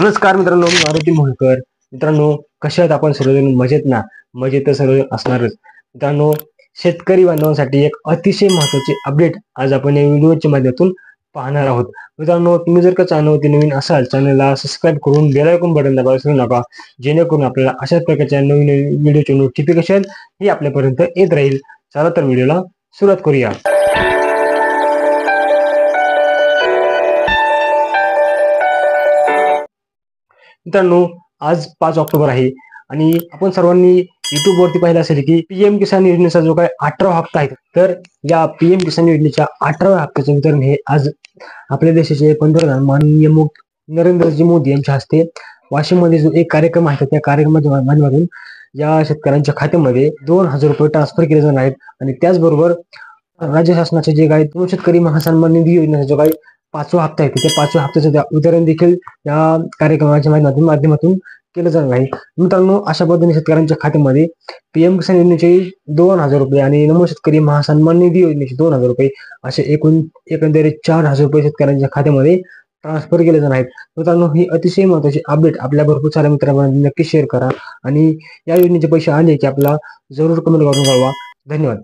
नमस्कार मित्रांनो, मी मारुती मोहोळकर. मित्रांनो, कशा आहेत आपण सर्वजण? मजेत ना? मजेत तर सर्व असणारच. मित्रांनो, शेतकरी बांधवांसाठी एक अतिशय महत्त्वाची अपडेट आज आपण या व्हिडिओच्या माध्यमातून पाहणार आहोत. मित्रांनो, तुम्ही जर का चॅनलवरती नवीन असाल, चॅनलला सबस्क्राईब करून बेल आयकॉन बटन दाबायला विसरू नका, जेणेकरून आपल्याला अशाच प्रकारच्या नवीन नवीन व्हिडिओचे नोटिफिकेशन हे आपल्यापर्यंत येत राहील. चला तर व्हिडिओला सुरुवात करूया. मित्रांनो, आज 5 ऑक्टोबर आहे आणि आपण सर्वांनी YouTube वरती पाहिलं असेल की पीएम किसान योजनेचा जो काही 18वा हप्ता आहे, तर या पीएम किसान योजनेच्या 18व्या हप्त्याचे वितरण हे आज आपल्या देशाचे पंतप्रधान माननीय नरेंद्रजी मोदी यांच्या हस्ते वाशिममध्ये जो एक कार्यक्रम आहे त्या कार्यक्रमाच्या माध्यमातून या शेतकऱ्यांच्या खात्यामध्ये 2000 रुपये ट्रान्सफर केले जाणार आहेत. आणि त्याचबरोबर राज्य शासनाचे जे काही शेतकरी महासन्मान निधी योजनेचा जो काही 5वा हप्ता आहे त्या 5व्या हप्त्याचं वितरण देखील या कार्यक्रमाच्या माध्यमातून केलं जाणार आहे. मित्रांनो, अशा पद्धतीने शेतकऱ्यांच्या खात्यामध्ये पीएम किसान योजनेचे 2000 रुपये आणि नमो शेतकरी महासन्मान निधी योजनेचे 2000 रुपये असे एकंदरीत 4000 रुपये शेतकऱ्यांच्या खात्यामध्ये ट्रान्सफर केले जाणार आहेत. मित्रांनो, ही अतिशय महत्त्वाची अपडेट आपल्या भरपूर साऱ्या मित्रांना नक्की शेअर करा आणि या योजनेचे पैसे आले की आपला जरूर कमेंट करून कळवा. धन्यवाद.